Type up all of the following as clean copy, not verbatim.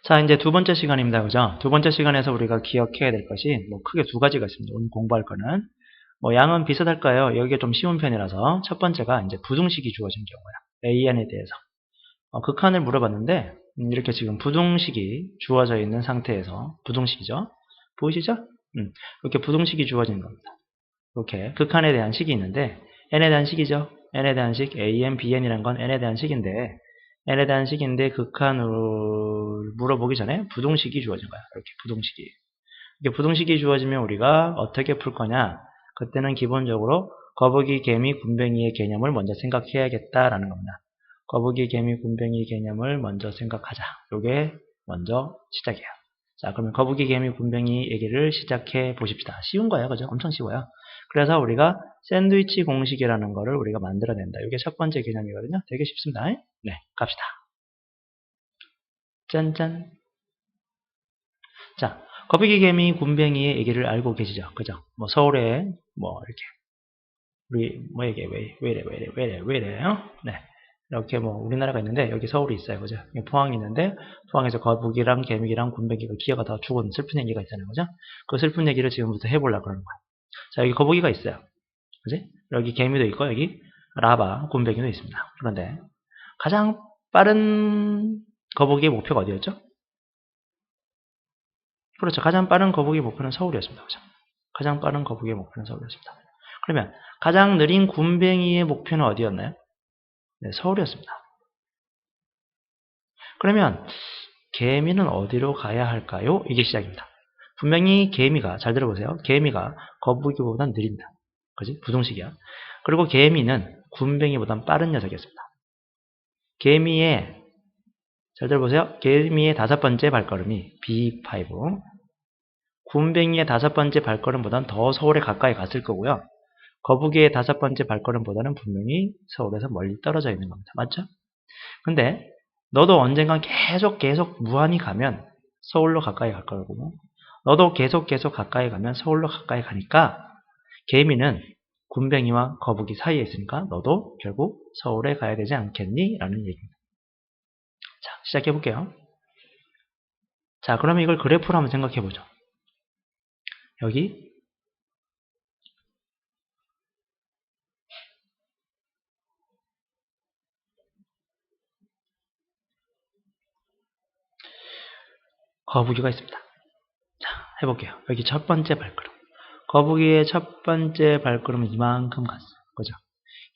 자, 이제 두 번째 시간입니다. 그죠? 두 번째 시간에서 우리가 기억해야 될 것이 크게 두 가지가 있습니다. 오늘 공부할 거는. 양은 비슷할까요? 여기가 좀 쉬운 편이라서 첫 번째가 이제 부등식이 주어진 경우야. AN에 대해서. 극한을 물어봤는데, 이렇게 지금 부등식이 주어져 있는 상태에서, 부등식이죠? 보이시죠? 이렇게 부등식이 주어진 겁니다. 이렇게 극한에 대한 식이 있는데, n에 대한 식이죠? n에 대한 식, an, bn이라는 건 n에 대한 식인데, n에 대한 식인데 극한을 물어보기 전에 부등식이 주어진 거야. 이렇게 부등식이. 이게 부등식이 주어지면 우리가 어떻게 풀 거냐? 그때는 기본적으로 거북이, 개미, 굼벵이의 개념을 먼저 생각해야겠다라는 겁니다. 거북이, 개미, 굼벵이 개념을 먼저 생각하자. 요게 먼저 시작이에요. 자, 그러면 거북이, 개미, 굼벵이 얘기를 시작해 보십시다. 쉬운 거예요. 그죠? 엄청 쉬워요. 그래서 우리가 샌드위치 공식이라는 거를 우리가 만들어낸다. 이게 첫 번째 개념이거든요. 되게 쉽습니다. 네, 갑시다. 짠짠. 자, 거북이, 개미, 굼벵이의 얘기를 알고 계시죠? 그죠? 서울에, 이렇게, 우리, 이게 왜 이래요? 네. 이렇게 우리나라가 있는데, 여기 서울이 있어요. 그죠? 포항이 있는데, 포항에서 거북이랑 개미랑 굼벵이가 기어가 다 죽은 슬픈 얘기가 있잖아요. 그죠? 그 슬픈 얘기를 지금부터 해보려고 그러는 거야. 자, 여기 거북이가 있어요. 그지? 여기 개미도 있고, 여기 라바, 굼벵이도 있습니다. 그런데, 가장 빠른 거북이의 목표가 어디였죠? 그렇죠. 가장 빠른 거북이 목표는 서울이었습니다. 그죠? 가장 빠른 거북이의 목표는 서울이었습니다. 그러면 가장 느린 굼벵이의 목표는 어디였나요? 네, 서울이었습니다. 그러면 개미는 어디로 가야 할까요? 이게 시작입니다. 분명히 개미가, 잘 들어보세요. 개미가 거북이보단 느립니다. 그지? 부등식이야. 그리고 개미는 굼벵이보단 빠른 녀석이었습니다. 개미의, 잘 들어보세요. 개미의 다섯 번째 발걸음이 B5. 굼벵이의 다섯 번째 발걸음보다는 더 서울에 가까이 갔을 거고요. 거북이의 다섯 번째 발걸음보다는 분명히 서울에서 멀리 떨어져 있는 겁니다. 맞죠? 근데 너도 언젠간 계속 무한히 가면 서울로 가까이 갈 거고, 너도 계속 가까이 가면 서울로 가까이 가니까 개미는 굼벵이와 거북이 사이에 있으니까 너도 결국 서울에 가야 되지 않겠니? 라는 얘기입니다. 자, 시작해 볼게요. 자, 그러면 이걸 그래프로 한번 생각해 보죠. 여기 거북이가 있습니다. 자, 해볼게요. 여기 첫 번째 발걸음. 거북이의 첫 번째 발걸음은 이만큼 갔어요. 그죠?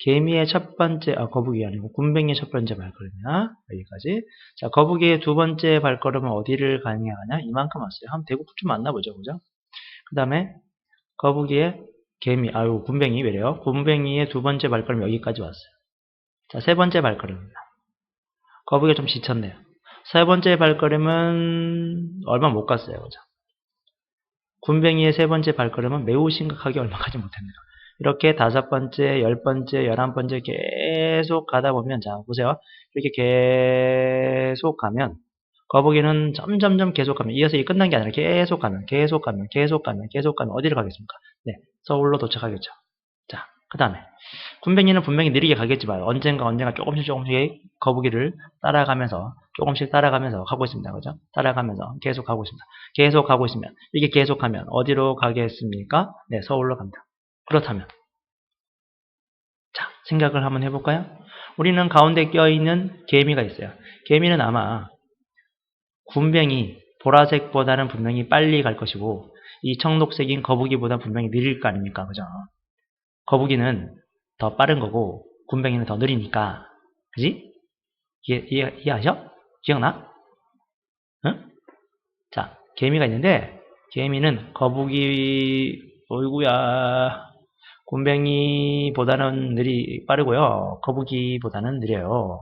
개미의 첫 번째, 거북이 아니고 굼벵이의 첫 번째 발걸음이야. 여기까지. 자, 거북이의 두 번째 발걸음은 어디를 가냐? 이만큼 왔어요. 한번 대구 좀 만나보죠. 그죠? 그 다음에 거북이의 굼벵이 왜래요? 굼벵이의 두 번째 발걸음 여기까지 왔어요. 자, 세 번째 발걸음입니다. 거북이가 좀 지쳤네요. 세 번째 발걸음은 얼마 못 갔어요. 그죠? 굼벵이의 세 번째 발걸음은 매우 심각하게 얼마 가지 못합니다. 이렇게 다섯 번째, 열 번째, 11번째 계속 가다 보면, 자, 보세요. 이렇게 계속 가면, 거북이는 점점점 계속 가면, 이어서 이 끝난 게 아니라 계속 가면, 어디를 가겠습니까? 네, 서울로 도착하겠죠. 자, 그 다음에, 굼벵이는 분명히 느리게 가겠지만, 언젠가 조금씩 거북이를 조금씩 따라가면서 가고 있습니다. 그죠? 따라가면서 계속 가고 있습니다. 계속 가고 있으면, 이게 계속하면 어디로 가겠습니까? 네, 서울로 갑니다. 그렇다면, 자, 생각을 한번 해볼까요? 우리는 가운데 껴있는 개미가 있어요. 개미는 아마 굼벵이 보라색보다는 분명히 빨리 갈 것이고, 이 청록색인 거북이보다 분명히 느릴 거 아닙니까? 그죠? 거북이는 더 빠른 거고, 굼벵이는 더 느리니까. 그지? 이해하셔? 기억나? 응? 자, 개미가 있는데, 개미는 어이구야, 굼벵이보다는 빠르고요. 거북이보다는 느려요.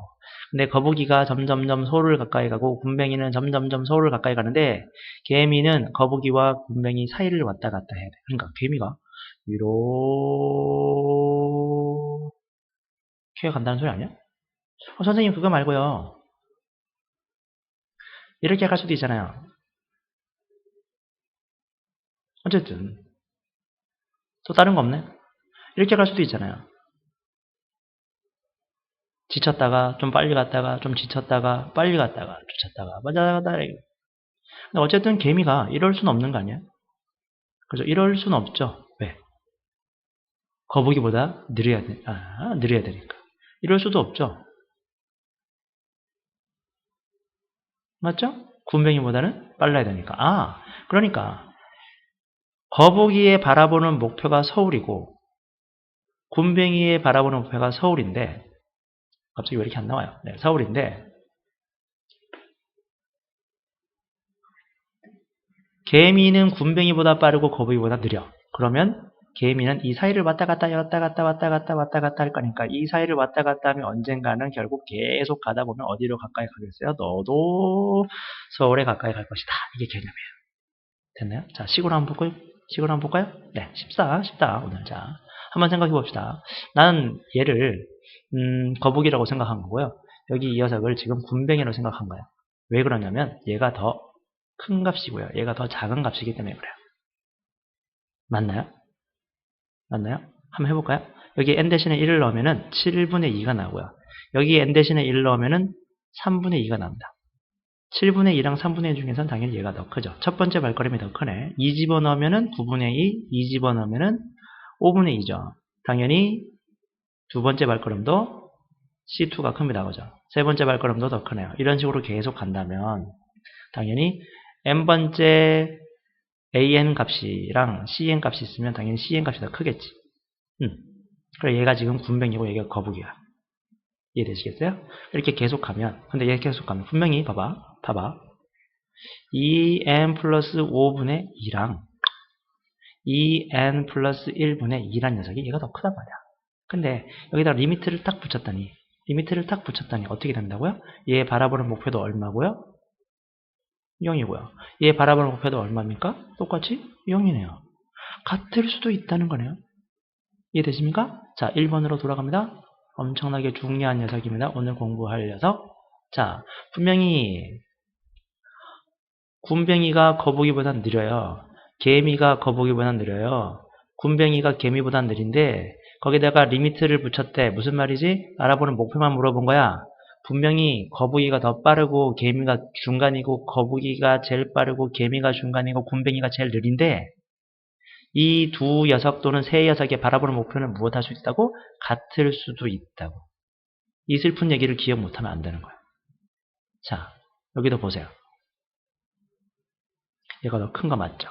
근데 거북이가 점점점 서울을 가까이 가고, 굼벵이는 점점점 서울을 가까이 가는데, 개미는 거북이와 굼벵이 사이를 왔다 갔다 해야 돼. 그러니까 개미가 이렇게 간다는 소리 아니야? 선생님 그거 말고요. 이렇게 갈 수도 있잖아요. 어쨌든 또 다른 거 없네? 이렇게 갈 수도 있잖아요. 지쳤다가 좀 빨리 갔다가 좀 지쳤다가 빨리 갔다가 지쳤다가 맞아. 근데 어쨌든 개미가 이럴 수는 없는 거 아니야? 그죠? 이럴 수는 없죠. 왜? 거북이보다 느려야 되니까. 이럴 수도 없죠. 맞죠? 군뱅이보다는 빨라야 되니까. 그러니까 거북이의 바라보는 목표가 서울이고 군뱅이의 바라보는 목표가 서울인데 갑자기 왜 이렇게 안 나와요? 네, 서울인데 개미는 군뱅이보다 빠르고 거북이보다 느려. 그러면 개미는 이 사이를 왔다 갔다 할 거니까 이 사이를 왔다 갔다 하면 언젠가는 결국 계속 가다 보면 어디로 가까이 가겠어요? 너도 서울에 가까이 갈 것이다. 이게 개념이에요. 됐나요? 자, 식으로 한번 볼까요? 네, 쉽다, 오늘. 자, 한번 생각해 봅시다. 나는 얘를, 거북이라고 생각한 거고요. 여기 이 녀석을 지금 군뱅이라고 생각한 거예요. 왜 그러냐면, 얘가 더 큰 값이고요. 얘가 더 작은 값이기 때문에 그래요. 맞나요? 한번 해볼까요? 여기 n 대신에 1을 넣으면은 7분의 2가 나오고요. 여기 n 대신에 1을 넣으면은 3분의 2가 나옵니다. 7분의 2랑 3분의 2 중에서는 당연히 얘가 더 크죠. 첫 번째 발걸음이 더 크네. 2 집어넣으면은 9분의 2 집어넣으면은 5분의 2죠. 당연히 두 번째 발걸음도 C2가 큽니다. 그죠? 세 번째 발걸음도 더 크네요. 이런 식으로 계속 간다면 당연히 n번째 an 값이랑 cn 값이 있으면 당연히 cn 값이 더 크겠지. 그래 얘가 지금 군뱅이고 얘가 거북이야. 이해되시겠어요? 이렇게 계속 가면 근데 얘 계속 가면 분명히 봐봐 2n 플러스 5분의 2랑 2n 플러스 1분의 2란 녀석이 얘가 더 크단 말이야. 근데 여기다 리미트를 딱 붙였더니 어떻게 된다고요? 얘 바라보는 목표도 얼마고요? 0이고요. 얘 바라보는 목표도 얼마입니까? 똑같이 0이네요. 같을 수도 있다는 거네요. 이해되십니까? 자, 1번으로 돌아갑니다. 엄청나게 중요한 녀석입니다. 오늘 공부할 녀석. 자, 분명히 군뱅이가 거북이보다 느려요. 개미가 거북이보다 느려요. 군뱅이가 개미보다 느린데 거기다가 리미트를 붙였대. 무슨 말이지? 알아보는 목표만 물어본 거야. 분명히 거북이가 더 빠르고 개미가 중간이고 거북이가 제일 빠르고 개미가 중간이고 군뱅이가 제일 느린데 이 두 녀석 또는 세 녀석의 바라보는 목표는 무엇 할 수 있다고? 같을 수도 있다고. 이 슬픈 얘기를 기억 못하면 안 되는 거야. 자, 여기도 보세요. 얘가 더 큰 거 맞죠?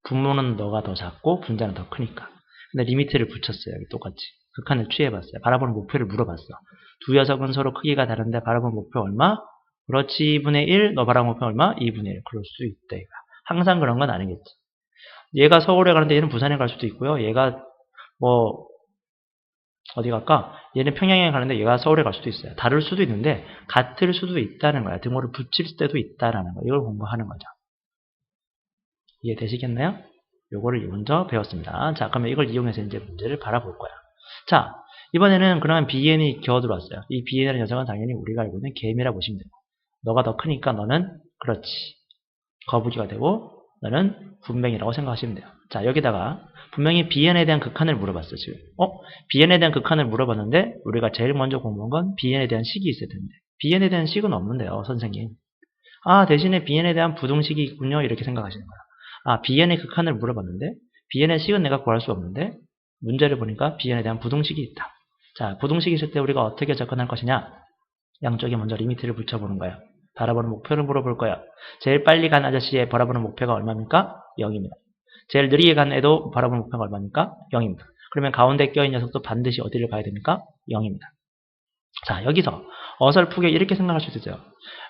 분모는 너가 더 작고 분자는 더 크니까. 근데 리미트를 붙였어요. 여기 똑같이. 극한을 취해봤어요. 바라보는 목표를 물어봤어. 두 녀석은 서로 크기가 다른데 바라보는 목표 얼마? 그렇지 2분의 1. 너 바라보는 목표 얼마? 2분의 1. 그럴 수 있다. 이거야. 항상 그런 건 아니겠지. 얘가 서울에 가는데 얘는 부산에 갈 수도 있고요. 얘가 뭐 어디 갈까? 얘는 평양에 가는데 얘가 서울에 갈 수도 있어요. 다를 수도 있는데 같을 수도 있다는 거야. 등호를 붙일 때도 있다라는 거. 이걸 공부하는 거죠. 이해되시겠나요? 요거를 먼저 배웠습니다. 자, 그러면 이걸 이용해서 이제 문제를 바라볼 거야. 자, 이번에는 그러면 BN이 기어 들어왔어요. 이 BN이라는 녀석은 당연히 우리가 알고 있는 개미라고 보시면 되고, 너가 더 크니까 너는 그렇지 거북이가 되고 너는 군뱅이라고 생각하시면 돼요. 자, 여기다가 분명히 BN에 대한 극한을 물어봤어 지금. BN에 대한 극한을 물어봤는데 우리가 제일 먼저 공부한 건 BN에 대한 식이 있어야 되는데 BN에 대한 식은 없는데요, 선생님. 대신에 BN에 대한 부등식이 있군요. 이렇게 생각하시는 거야. BN의 극한을 물어봤는데 BN의 식은 내가 구할 수 없는데 문제를 보니까 BN에 대한 부등식이 있다. 자, 부등식이 있을 때 우리가 어떻게 접근할 것이냐? 양쪽에 먼저 리미트를 붙여보는 거예요. 바라보는 목표를 물어볼 거예요. 제일 빨리 간 아저씨의 바라보는 목표가 얼마입니까? 0입니다. 제일 느리게 간 애도 바라보는 목표가 얼마입니까? 0입니다. 그러면 가운데 껴있는 녀석도 반드시 어디를 가야 됩니까? 0입니다. 자, 여기서 어설프게 이렇게 생각할 수 있어요.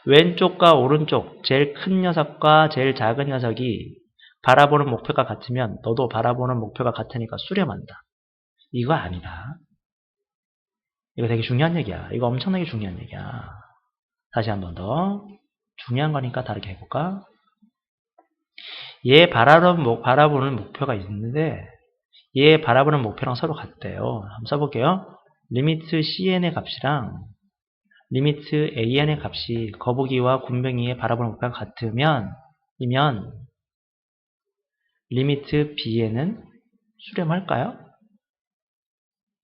왼쪽과 오른쪽, 제일 큰 녀석과 제일 작은 녀석이 바라보는 목표가 같으면 너도 바라보는 목표가 같으니까 수렴한다. 이거 아니다. 이거 되게 중요한 얘기야. 이거 엄청나게 중요한 얘기야. 다시 한 번 더. 중요한 거니까 다르게 해볼까? 얘 바라보는 목표가 있는데 얘 바라보는 목표랑 서로 같대요. 한번 써볼게요. 리미트 cn의 값이랑 리미트 an의 값이 거북이와 군뱅이의 바라보는 목표가 같으면 리미트 bn은 수렴할까요?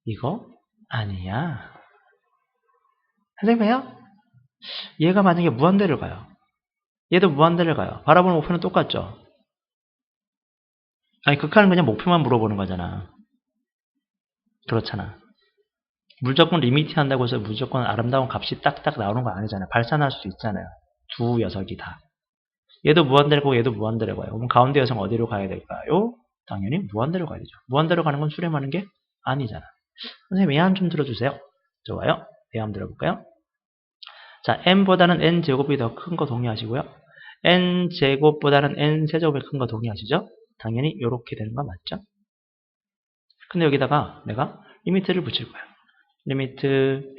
이거 아니야. 선생님이요? 얘가 만약에 무한대를 가요. 얘도 무한대를 가요. 바라보는 목표는 똑같죠? 아니, 극한은 그냥 목표만 물어보는 거잖아. 그렇잖아. 무조건 리미트 한다고 해서 무조건 아름다운 값이 딱딱 나오는 거 아니잖아요. 발산할 수도 있잖아요. 두 녀석이 다. 얘도 무한대로 가고 얘도 무한대로 가요. 그럼 가운데 녀석 어디로 가야 될까요? 당연히 무한대로 가야 되죠. 무한대로 가는 건 수렴하는 게 아니잖아. 선생님 예한 좀 들어주세요. 좋아요. 예한 들어볼까요? 자, n보다는 n제곱이 더 큰 거 동의하시고요. n제곱보다는 n세제곱이 큰 거 동의하시죠? 당연히 이렇게 되는 거 맞죠? 근데 여기다가 내가 리미트를 붙일 거야. 리미트.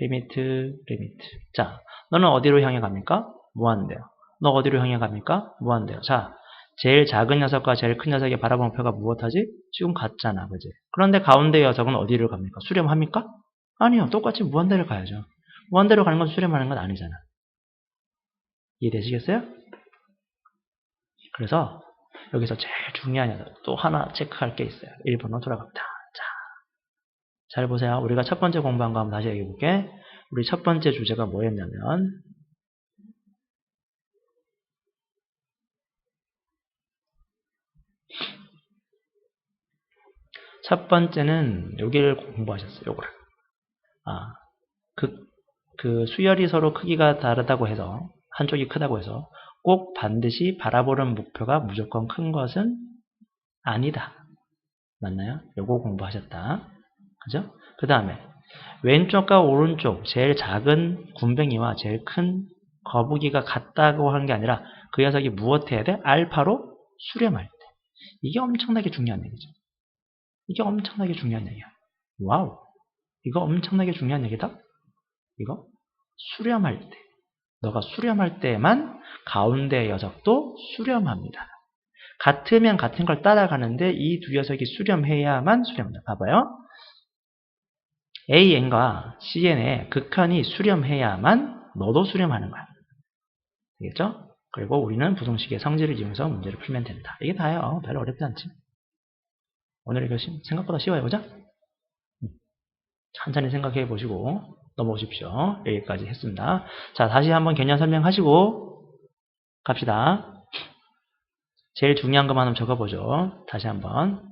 자, 너는 어디로 향해 갑니까? 무한대요. 너 어디로 향해 갑니까? 무한대요. 자, 제일 작은 녀석과 제일 큰 녀석의 바라보는 표가 무엇하지? 지금 같잖아, 그지? 그런데 가운데 녀석은 어디로 갑니까? 수렴합니까? 아니요, 똑같이 무한대를 가야죠. 무한대로 가는 건 수렴하는 건 아니잖아. 이해되시겠어요? 그래서 여기서 제일 중요한 녀석 또 하나 체크할 게 있어요. 1번으로 돌아갑니다. 자, 잘 보세요. 우리가 첫 번째 공부한 거 한번 다시 얘기해 볼게. 우리 첫 번째 주제가 뭐였냐면 첫 번째는 여기를 공부하셨어요. 요거를. 아, 그 수열이 서로 크기가 다르다고 해서 한쪽이 크다고 해서 꼭 반드시 바라보는 목표가 무조건 큰 것은 아니다. 맞나요? 요거 공부하셨다. 그죠? 그 다음에 왼쪽과 오른쪽 제일 작은 군뱅이와 제일 큰 거북이가 같다고 하는 게 아니라 그 녀석이 무엇 해야 돼? 알파로 수렴할 때. 이게 엄청나게 중요한 얘기죠. 이게 엄청나게 중요한 얘기야. 와우. 이거 엄청나게 중요한 얘기다. 이거 수렴할 때. 너가 수렴할 때만 가운데 녀석도 수렴합니다. 같으면 같은 걸 따라가는데 이 두 녀석이 수렴해야만 수렴합니다. 봐봐요. AN과 CN의 극한이 수렴해야만 너도 수렴하는 거야. 되겠죠? 그리고 우리는 부등식의 성질을 이용해서 문제를 풀면 된다. 이게 다예요. 별로 어렵지 않지? 오늘 이거 생각보다 쉬워요. 그죠? 천천히 생각해 보시고 넘어오십시오. 여기까지 했습니다. 자, 다시 한번 개념 설명하시고 갑시다. 제일 중요한 것만 한번 적어보죠. 다시 한번.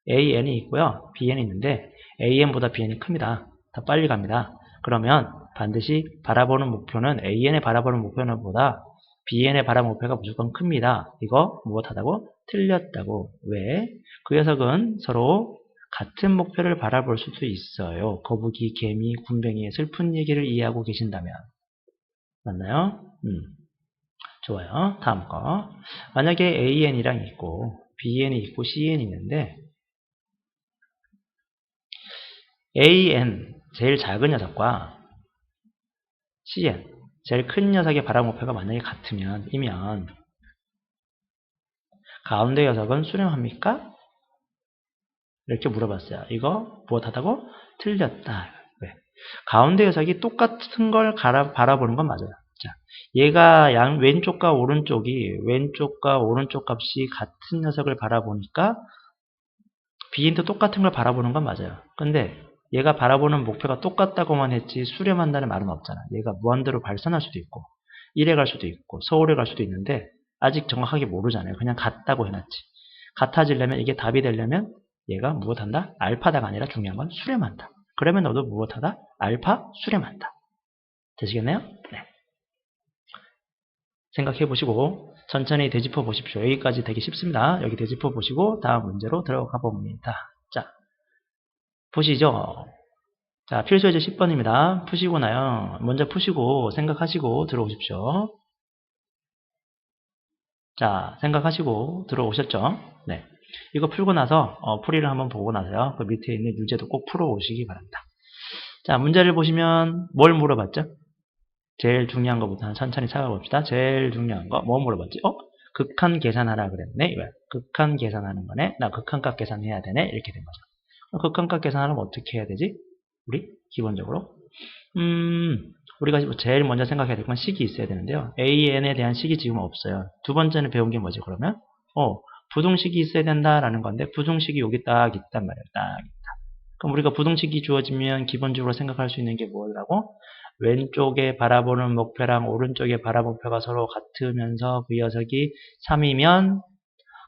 AN이 있고요. BN이 있는데 AN보다 BN이 큽니다. 더 빨리 갑니다. 그러면 반드시 바라보는 목표는 AN의 바라보는 목표는 보다 BN의 바라보는 목표가 무조건 큽니다. 이거 무엇하다고? 틀렸다고. 왜? 그 녀석은 서로 같은 목표를 바라볼 수도 있어요. 거북이, 개미, 군뱅이의 슬픈 얘기를 이해하고 계신다면. 맞나요? 좋아요. 다음 거. 만약에 AN이랑 있고 BN이 있고 CN이 있는데 AN, 제일 작은 녀석과 CN, 제일 큰 녀석의 바람 목표가 만약에 같으면 가운데 녀석은 수렴합니까? 이렇게 물어봤어요. 이거 무엇하다고? 틀렸다. 왜? 가운데 녀석이 똑같은 걸 바라보는 건 맞아요. 자, 얘가 왼쪽과 오른쪽 값이 같은 녀석을 바라보니까 B인도 똑같은 걸 바라보는 건 맞아요. 근데 얘가 바라보는 목표가 똑같다고만 했지 수렴한다는 말은 없잖아. 얘가 무한대로 발산할 수도 있고 1에 갈 수도 있고 서울에 갈 수도 있는데 아직 정확하게 모르잖아요. 그냥 같다고 해놨지. 같아지려면 이게 답이 되려면 얘가 무엇한다? 알파다가 아니라 중요한 건 수렴한다. 그러면 너도 무엇하다? 알파 수렴한다. 되시겠나요? 네. 생각해 보시고 천천히 되짚어 보십시오. 여기까지 되기 쉽습니다. 여기 되짚어 보시고 다음 문제로 들어가 봅니다. 자, 보시죠. 자, 필수예제 10번입니다. 푸시고 나요. 먼저 푸시고 생각하시고 들어오십시오. 자, 생각하시고 들어오셨죠? 네. 이거 풀고 나서 풀이를 한번 보고 나서요. 그 밑에 있는 유제도 꼭 풀어오시기 바랍니다. 자, 문제를 보시면 뭘 물어봤죠? 제일 중요한 것부터 천천히 찾아봅시다. 제일 중요한 거 뭐 물어봤지? 극한 계산하라 그랬네. 왜? 극한 계산하는 거네. 나 극한값 계산해야 되네. 이렇게 된 거죠. 극한값 계산하려면 어떻게 해야 되지? 우리 기본적으로 우리가 제일 먼저 생각해야 될 건 식이 있어야 되는데요. AN에 대한 식이 지금 없어요. 두 번째는 배운 게 뭐지 그러면? 부등식이 있어야 된다라는 건데 부등식이 여기 딱 있단 말이에요. 딱 있다. 그럼 우리가 부등식이 주어지면 기본적으로 생각할 수 있는 게 뭐라고? 왼쪽에 바라보는 목표랑 오른쪽에 바라보는 목표가 서로 같으면서 그 녀석이 3이면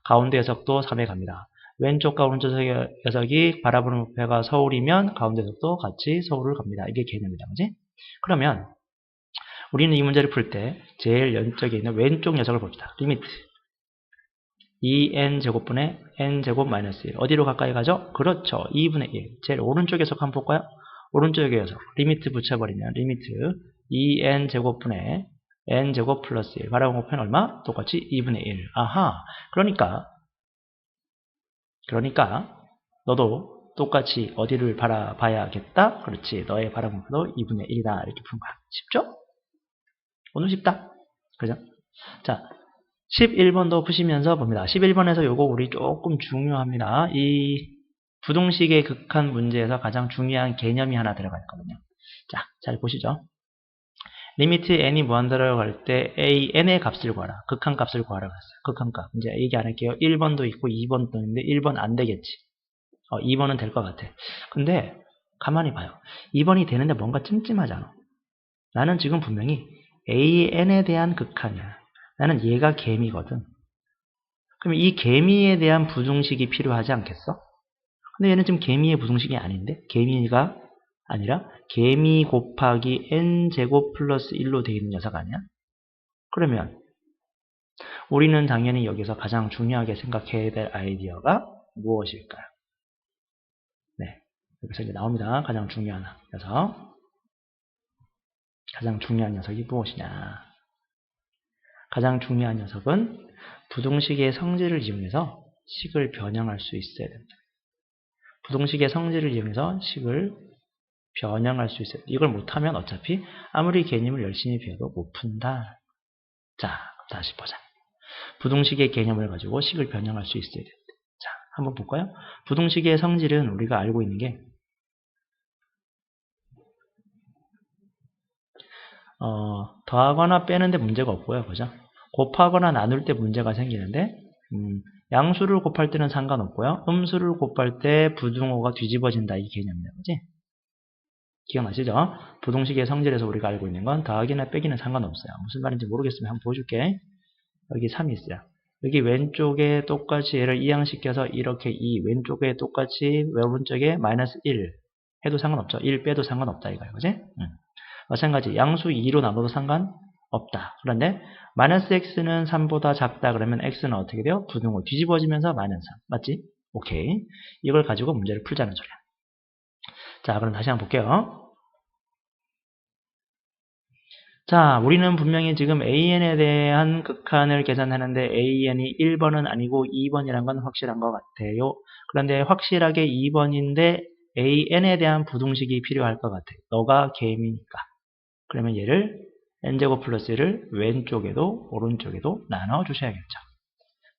가운데 녀석도 3에 갑니다. 왼쪽과 오른쪽 녀석이 바라보는 목표가 서울이면 가운데 녀석도 같이 서울을 갑니다. 이게 개념이다. 그지? 그러면 우리는 이 문제를 풀 때 제일 왼쪽에 있는 왼쪽 녀석을 봅시다. 리미트 2n제곱분의 n제곱 마이너스 1 어디로 가까이 가죠? 그렇죠. 2분의 1 제일 오른쪽 녀석 한번 볼까요? 오른쪽 녀석 리미트 붙여버리면 리미트 2n제곱분의 n제곱 플러스 1 바라보는 목표는 얼마? 똑같이 2분의 1 아하 그러니까 너도 똑같이 어디를 바라봐야겠다? 그렇지. 너의 바라보는 목표도 2분의 1이다. 이렇게 푸는 거야. 쉽죠? 오늘 쉽다. 그죠? 자, 11번도 푸시면서 봅니다. 11번에서 요거 우리 조금 중요합니다. 이 부동식의 극한 문제에서 가장 중요한 개념이 하나 들어가 있거든요. 자, 잘 보시죠. 리미트 n이 무한대로 갈 때 n의 값을 구하라. 극한 값을 구하라 그랬어요. 극한 값. 이제 얘기 안 할게요. 1번도 있고 2번도 있는데 1번 안 되겠지. 2번은 될 것 같아. 근데 가만히 봐요. 2번이 되는데 뭔가 찜찜하잖아. 나는 지금 분명히 AN에 대한 극한이야. 나는 얘가 개미거든. 그럼 이 개미에 대한 부등식이 필요하지 않겠어? 근데 얘는 지금 개미의 부등식이 아닌데? 개미가 아니라 개미 곱하기 n제곱 플러스 1로 되어 있는 녀석 아니야? 그러면 우리는 당연히 여기서 가장 중요하게 생각해야 될 아이디어가 무엇일까요? 네, 여기서 이제 나옵니다. 가장 중요한 녀석. 가장 중요한 녀석이 무엇이냐? 가장 중요한 녀석은 부등식의 성질을 이용해서 식을 변형할 수 있어야 됩니다. 부등식의 성질을 이용해서 식을 변형할 수 있어요. 이걸 못하면 어차피 아무리 개념을 열심히 배워도 못 푼다. 자, 다시 보자. 부등식의 개념을 가지고 식을 변형할 수 있어야 됩니다. 자, 한번 볼까요? 부등식의 성질은 우리가 알고 있는 게 더하거나 빼는데 문제가 없고요. 그죠? 곱하거나 나눌 때 문제가 생기는데 양수를 곱할 때는 상관없고요. 음수를 곱할 때 부등호가 뒤집어진다. 이 개념이다. 그지? 기억나시죠? 부등식의 성질에서 우리가 알고 있는 건 더하기나 빼기는 상관없어요. 무슨 말인지 모르겠으면 한번 보여줄게. 여기 3이 있어요. 여기 왼쪽에 똑같이 얘를 이항시켜서 이렇게 2, 왼쪽에 똑같이 오른쪽에 마이너스 1 해도 상관없죠. 1 빼도 상관없다 이거예요. 그지? 마찬가지 양수 2로 나눠도 상관없다. 그런데 마이너스 x는 3보다 작다 그러면 x는 어떻게 돼요? 부등호 뒤집어지면서 마이너스 3. 맞지? 오케이. 이걸 가지고 문제를 풀자는 소리야. 자, 그럼 다시 한번 볼게요. 자, 우리는 분명히 지금 AN에 대한 극한을 계산하는데 AN이 1번은 아니고 2번이란 건 확실한 것 같아요. 그런데 확실하게 2번인데 AN에 대한 부등식이 필요할 것 같아요. 너가 개미니까. 그러면 얘를 n제곱 플러스 1을 왼쪽에도 오른쪽에도 나눠 주셔야겠죠.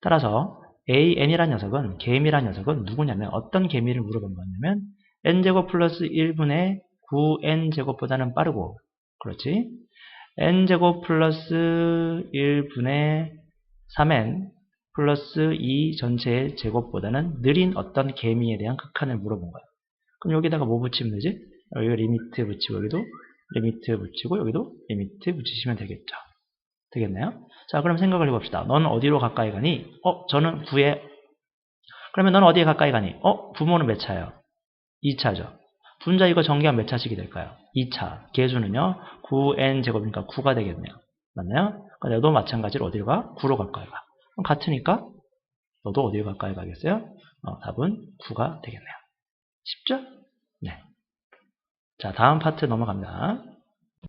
따라서 AN이란 녀석은 개미란 녀석은 누구냐면 어떤 개미를 물어본 거냐면 n제곱 플러스 1분의 9n제곱보다는 빠르고 그렇지? n제곱 플러스 1분의 3n 플러스 2 전체의 제곱보다는 느린 어떤 개미에 대한 극한을 물어본 거야. 그럼 여기다가 뭐 붙이면 되지? 여기 리미트 붙이고 여기도 리미트 붙이고 여기도 리미트 붙이시면 되겠죠. 되겠나요? 자, 그럼 생각을 해봅시다. 너는 어디로 가까이 가니? 저는 9에. 그러면 너는 어디에 가까이 가니? 부모는 몇 차예요? 2차죠. 분자 이거 전개하면 몇 차씩이 될까요? 2차. 계수는요. 9n제곱이니까 9가 되겠네요. 맞나요? 그러니까 너도 마찬가지로 어디로 가? 9로 가까이 가. 그럼 같으니까 너도 어디로 가까이 가겠어요? 답은 9가 되겠네요. 쉽죠? 네. 자, 다음 파트 넘어갑니다.